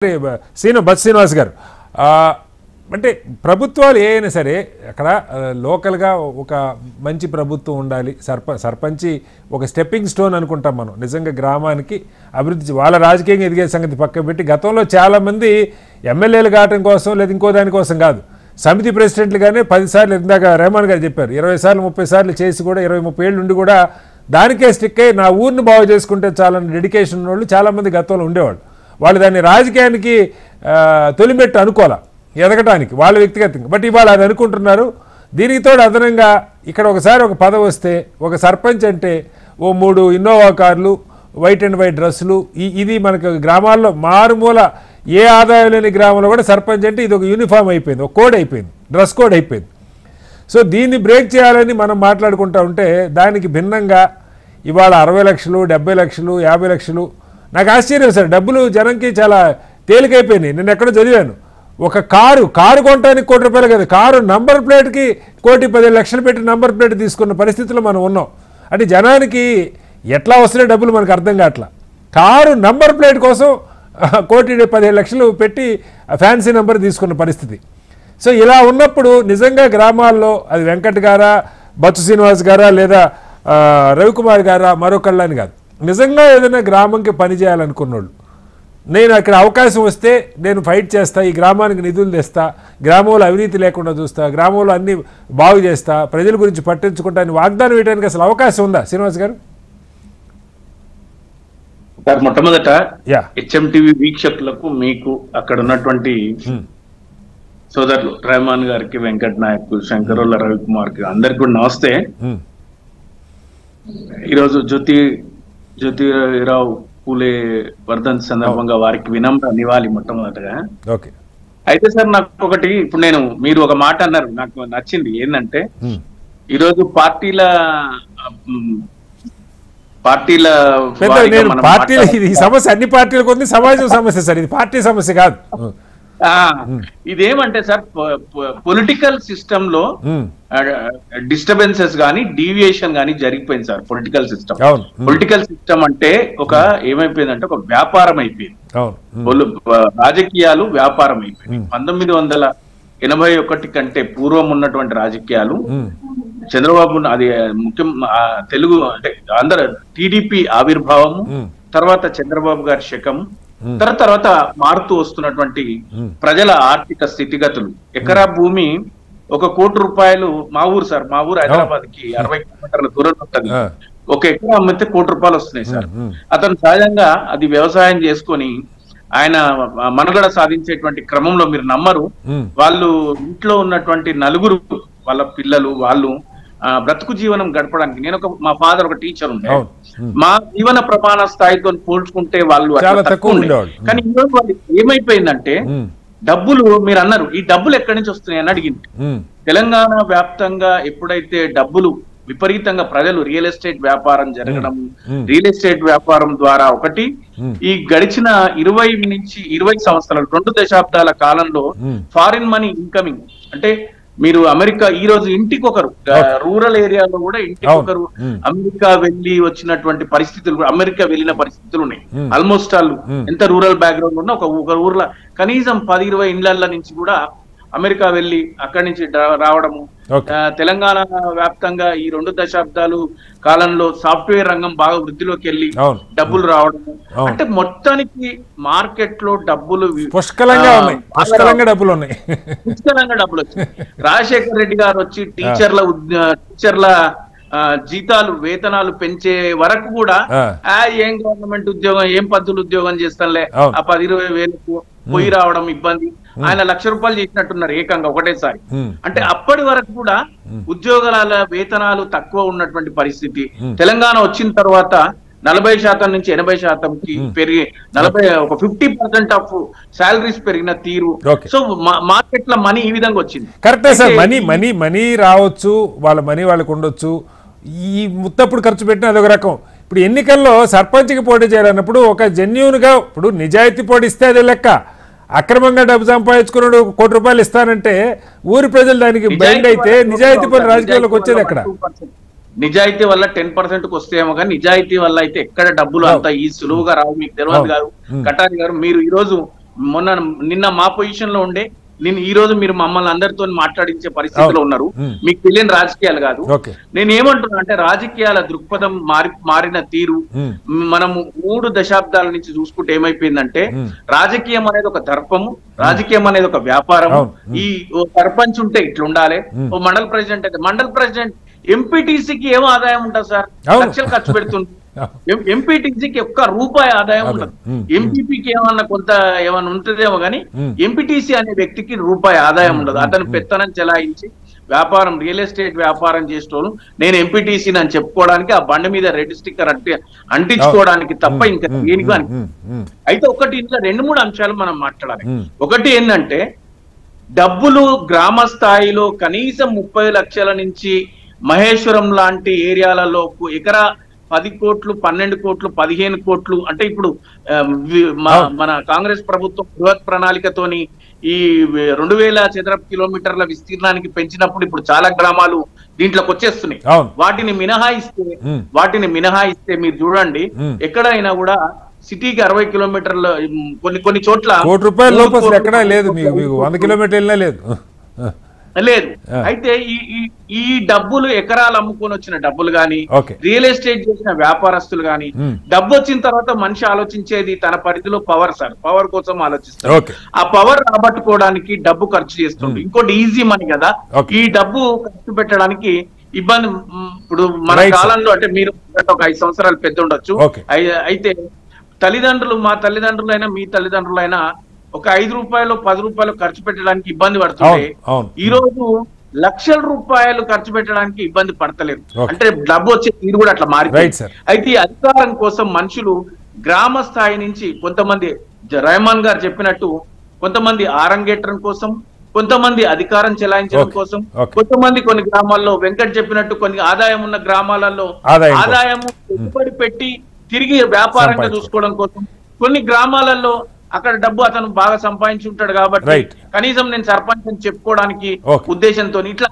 శ్రీనివాస్ గారు, అంటే ప్రభుత్వాలు ఏమైనా సరే అక్కడ లోకల్గా ఒక మంచి ప్రభుత్వం ఉండాలి. సర్పంచి ఒక స్టెప్పింగ్ స్టోన్ అనుకుంటాం మనం. నిజంగా గ్రామానికి అభివృద్ధి వాళ్ళ రాజకీయంగా ఎదిగే సంగతి పక్క పెట్టి, గతంలో చాలామంది ఎమ్మెల్యేలు కావటం కోసం లేదా ఇంకో దానికోసం కాదు, సమితి ప్రెసిడెంట్లుగానే 10 సార్లు, ఇందాక రెహమాన్ గారు చెప్పారు, 20 సార్లు 30 సార్లు చేసి కూడా 20-30 ఏళ్ళు ఉండి కూడా దానికే స్టిక్ అయ్యి నా ఊరిని బాగు చేసుకుంటే చాలని డెడికేషన్ వాళ్ళు చాలామంది గతంలో ఉండేవాళ్ళు. వాళ్ళు దాన్ని రాజకీయానికి తొలిమెట్టు అనుకోవాలా ఎదగటానికి వాళ్ళ వ్యక్తిగతంగా. బట్ ఇవాళ అది అనుకుంటున్నారు. దీనికి తోడు అదనంగా ఇక్కడ ఒకసారి ఒక పదవి వస్తే ఒక సర్పంచ్ అంటే ఓ 3 ఇన్నోవా కార్లు, వైట్ అండ్ వైట్ డ్రెస్సులు, ఇది మనకు గ్రామాల్లో మారుమూల ఏ ఆదాయం లేని గ్రామంలో కూడా సర్పంచ్ అంటే ఇది ఒక యూనిఫామ్ అయిపోయింది, ఒక కోడ్ అయిపోయింది, డ్రెస్ కోడ్ అయిపోయింది. సో దీన్ని బ్రేక్ చేయాలని మనం మాట్లాడుకుంటూ ఉంటే దానికి భిన్నంగా ఇవాళ 60 లక్షలు, 70 లక్షలు, 50 లక్షలు, నాకు ఆశ్చర్యం సార్. డబ్బులు జనంకి చాలా తేలికైపోయినాయి. నేను ఎక్కడో చదివాను, ఒక కారు కొనడానికి ₹1 కోటి కదా, కారు నంబర్ ప్లేట్కి 1,10 లక్షలు పెట్టి నంబర్ ప్లేట్ తీసుకున్న పరిస్థితుల్లో మనం ఉన్నాం. అంటే జనానికి ఎట్లా వస్తున్నాయి డబ్బులు మనకు అర్థం కావట్లా. కారు నంబర్ ప్లేట్ కోసం 1,15 లక్షలు పెట్టి ఫ్యాన్సీ నెంబర్ తీసుకున్న పరిస్థితి. సో ఇలా ఉన్నప్పుడు నిజంగా గ్రామాల్లో అది వెంకట్ గారా, బొత్స శ్రీనివాస్ గారా, లేదా రవికుమార్ గారా, మరొకళ్ళని కాదు, నిజంగా ఏదైనా గ్రామంకి పని చేయాలనుకున్నోళ్ళు, నేను అక్కడ అవకాశం వస్తే నేను ఫైట్ చేస్తా, ఈ గ్రామానికి నిధులు తెస్తా, గ్రామంలో అవినీతి లేకుండా చూస్తా, గ్రామంలో అన్ని బాగు చేస్తా, ప్రజల గురించి పట్టించుకుంటా అని వాగ్దానం వేయడానికి అసలు అవకాశం ఉందా శ్రీనివాస్ గారు? సార్, మొట్టమొదట హెచ్ఎంటీవీ వీక్షకులకు, మీకు అక్కడ ఉన్నటువంటి సోదరులు రెహమాన్ గారికి, వెంకట్ నాయక్, శంకరోళ్ళ రవికుమార్ కి అందరికి కూడా నమస్తే. ఈరోజు జ్యోతిరావు పూలే వర్ధంతి సందర్భంగా వారికి వినమ్ర నివాళి మొట్టమొదటగా. అయితే సార్, నాకు ఒకటి, ఇప్పుడు మీరు ఒక మాట అన్నారు, నాకు నచ్చింది. ఏంటంటే ఈరోజు పార్టీల సమస్య అన్ని పార్టీలకు ఉంది, సమాజం సమస్య సార్, ఇది పార్టీ సమస్య కాదు. ఇదేమంటే సార్, పొలిటికల్ సిస్టమ్ లో డిస్టర్బెన్సెస్ గానీ, డీవియేషన్ గానీ జరిగిపోయింది సార్. పొలిటికల్ సిస్టమ్ అంటే ఏమైపోయిందంటే ఒక వ్యాపారం అయిపోయింది. రాజకీయాలు వ్యాపారం అయిపోయింది. 1981 కంటే పూర్వం ఉన్నటువంటి రాజకీయాలు, చంద్రబాబు అది ముఖ్యం, తెలుగు అంటే అందరూ టీడీపీ ఆవిర్భావము, తర్వాత చంద్రబాబు గారి శకము, తర్వాత మారుతూ వస్తున్నటువంటి ప్రజల ఆర్థిక స్థితిగతులు. ఎకరా భూమి ₹1 కోటి, మా ఊరు హైదరాబాద్ కి 60 కిలోమీటర్ల దూరం ఉంటుంది. 1 ఎకరా అమ్మితే ₹1 కోటి వస్తున్నాయి సార్. అతను సహజంగా అది వ్యవసాయం చేసుకొని ఆయన మనుగడ సాధించేటువంటి క్రమంలో మీరు నమ్మరు, వాళ్ళు ఇంట్లో ఉన్నటువంటి 4 వాళ్ళ పిల్లలు, వాళ్ళు బ్రతుకు జీవనం గడపడానికి, మా ఫాదర్ ఒక టీచర్ ఉండే, మా జీవన ప్రమాణ స్థాయితో పోల్చుకుంటే వాళ్ళు తక్కువ ఉండే. కానీ ఈరోజు వాళ్ళు ఏమైపోయిందంటే, డబ్బులు, మీరు అన్నారు ఈ డబ్బులు ఎక్కడి నుంచి వస్తున్నాయి అని అడిగింది. తెలంగాణ వ్యాప్తంగా ఎప్పుడైతే డబ్బులు విపరీతంగా, ప్రజలు రియల్ ఎస్టేట్ వ్యాపారం జరగడం, రియల్ ఎస్టేట్ వ్యాపారం ద్వారా ఒకటి, ఈ గడిచిన 20 సంవత్సరాలు, 2 దశాబ్దాల కాలంలో ఫారిన్ మనీ ఇన్కమింగ్, అంటే మీరు అమెరికా ఈ రోజు ఇంటికొకరు, రూరల్ ఏరియాలో కూడా ఇంటికొకరు అమెరికా వెళ్ళి వచ్చినటువంటి పరిస్థితులు, అమెరికా వెళ్ళిన పరిస్థితులు ఉన్నాయి. ఆల్మోస్ట్ ఆల్ ఎంత రూరల్ బ్యాక్గ్రౌండ్ ఉన్నా ఒక ఊర్లో కనీసం 10-20 ఇండ్ల నుంచి కూడా అమెరికా వెళ్ళి అక్కడి నుంచి రావడము. తెలంగాణ వ్యాప్తంగా ఈ 2 దశాబ్దాలు కాలంలో సాఫ్ట్వేర్ రంగం బాగా వృద్ధిలోకి వెళ్ళి డబ్బులు రావడము. అంటే మొత్తానికి మార్కెట్ లో పుష్కలంగా డబ్బులు వచ్చాయి. రాజశేఖర్ రెడ్డి గారు వచ్చి టీచర్ల జీతాలు, వేతనాలు పెంచే వరకు కూడా ఏం గవర్నమెంట్ ఉద్యోగం, ఏం పంతులు ఉద్యోగం చేస్తానులే, ఆ 10-20 వేలకు పోయి రావడం ఇబ్బంది. ఆయన ₹1,00,000 చేసినట్టున్నారు ఏకంగా ఒకటేసారి. అంటే అప్పటి వరకు కూడా ఉద్యోగాల వేతనాలు తక్కువ ఉన్నటువంటి పరిస్థితి. తెలంగాణ వచ్చిన తర్వాత 40% నుంచి 80%కి పెరిగి, 50% ఆఫ్ శాలరీస్ పెరిగిన తీరు. సో మార్కెట్ లో మనీ ఈ విధంగా వచ్చింది. కరెక్టే సార్, మనీ రావచ్చు, వాళ్ళ మనీ వాళ్ళకు ఉండొచ్చు. ఈ ముత్తప్పుడు ఖర్చు పెట్టిన అదొక రకం. ఇప్పుడు ఎన్నికల్లో సర్పంచ్కి పోటీ చేయాలన్నప్పుడు ఒక జెన్యూన్గా, ఇప్పుడు నిజాయితీ పోటీ ఇస్తే అదే లెక్క, అక్రమంగా డబ్బు సంపాదించుకున్నాడు ₹1 కోటి ఇస్తానంటే ఊరి ప్రజలు దానికి బైండ్ అయితే నిజాయితీ పని రాజకీయాల్లోకి వచ్చేది ఎక్కడ? నిజాయితీ వల్ల 10%కి వస్తేమో కానీ నిజాయితీ వల్ల అయితే ఎక్కడ డబ్బులు అంత ఈ సులువుగా రావు. మీకు తెలియదు గారు, కటారి గారు, మీరు ఈ రోజు నిన్న మా పొజిషన్ లో ఉండే నేను ఈ రోజు మీరు మమ్మల్ని అందరితో మాట్లాడించే పరిస్థితిలో ఉన్నారు. మీకు తెలియని రాజకీయాలు కాదు. నేను ఏమంటున్నా అంటే రాజకీయాల దృక్పథం మారిన తీరు మనము 3 దశాబ్దాల నుంచి చూసుకుంటే ఏమైపోయిందంటే రాజకీయం అనేది ఒక దర్పము, రాజకీయం అనేది ఒక వ్యాపారం. ఈ సర్పంచ్ ఉంటే ఇట్లా ఉండాలి, ఓ మండల్ ప్రెసిడెంట్ అయితే మండల్ ప్రెసిడెంట్ ఎంపీటీసీకి ఏం ఆదాయం ఉంటుంది సార్? లక్షలు ఖర్చు పెడుతుంది. ఎంపీటీసీకి ఒక్క రూపాయి ఆదాయం ఉండదు. ఎంపీపీకి ఏమన్నా ఉంటుందేమో కానీ ఎంపీటీసీ అనే వ్యక్తికి రూపాయి ఆదాయం ఉండదు. అతను పెత్తనం చెలాయించి వ్యాపారం, రియల్ ఎస్టేట్ వ్యాపారం చేసేటోళ్ళు నేను ఎంపీటీసీని అని చెప్పుకోవడానికి, ఆ బండి మీద రెడ్ స్టిక్కర్ అంటించుకోవడానికి తప్ప ఇంకా దేనికి అని. అయితే ఒకటి ఇంట్లో 2-3 అంశాలు మనం మాట్లాడాలి. ఒకటి ఏంటంటే డబ్బులు గ్రామ స్థాయిలో కనీసం 30 లక్షల నుంచి మహేశ్వరం లాంటి ఏరియాలలో ఎకరా 10 కోట్లు, 12 కోట్లు, 15 కోట్లు అంటే ఇప్పుడు మన కాంగ్రెస్ ప్రభుత్వం బృహత్ ప్రణాళికతోని ఈ 2000 చదరపు కిలోమీటర్ల విస్తీర్ణానికి పెంచినప్పుడు ఇప్పుడు చాలా గ్రామాలు దీంట్లోకి వచ్చేస్తున్నాయి. వాటిని మినహాయిస్తే మీరు చూడండి ఎక్కడైనా కూడా సిటీకి 60 కిలోమీటర్ల కొన్ని చోట్ల ₹1 ఎక్కడా లేదు, 100 కిలోమీటర్ల లేదు. అయితే ఈ డబ్బులు ఎకరాలు అమ్ముకొని వచ్చిన డబ్బులు గాని, రియల్ ఎస్టేట్ చేసిన వ్యాపారస్తులు గాని, డబ్బు వచ్చిన తర్వాత మనిషి ఆలోచించేది తన పరిధిలో పవర్ సార్, పవర్ కోసం ఆలోచిస్తారు. ఆ పవర్ రాబట్టుకోవడానికి డబ్బు ఖర్చు చేస్తుంది. ఇంకోటి ఈజీ మనీ కదా, ఈ డబ్బు ఖర్చు పెట్టడానికి ఇబ్బంది. ఇప్పుడు మన కాలంలో అంటే మీరు ఒక 5 సంవత్సరాలు పెద్ద ఉండొచ్చు. అయితే మా తల్లిదండ్రులైనా మీ తల్లిదండ్రులైనా ఒక 5 రూపాయలు 10 రూపాయలు ఖర్చు పెట్టడానికి ఇబ్బంది పడుతుంది. ఈ రోజు లక్షల రూపాయలు ఖర్చు పెట్టడానికి ఇబ్బంది పడతలేరు. అంటే డబ్బు వచ్చే తీరు కూడా అట్లా మారిపోయింది. అయితే ఈ అధికారం కోసం మనుషులు గ్రామ స్థాయి నుంచి కొంతమంది రెహమాన్ గారు చెప్పినట్టు కొంతమంది ఆరంగేట్రం కోసం, కొంతమంది అధికారం చెలాయించడం కోసం, కొంతమంది కొన్ని గ్రామాల్లో వెంకట్ చెప్పినట్టు కొన్ని ఆదాయం ఉన్న గ్రామాలలో ఆదాయం పెట్టుబడి పెట్టి తిరిగి వ్యాపారంగా చూసుకోవడం కోసం, కొన్ని గ్రామాలలో అక్కడ డబ్బు అతను బాగా సంపాదించి ఉంటాడు కాబట్టి కనీసం నేను సర్పంచ్ అని చెప్పుకోవడానికి ఉద్దేశంతో ఇట్లా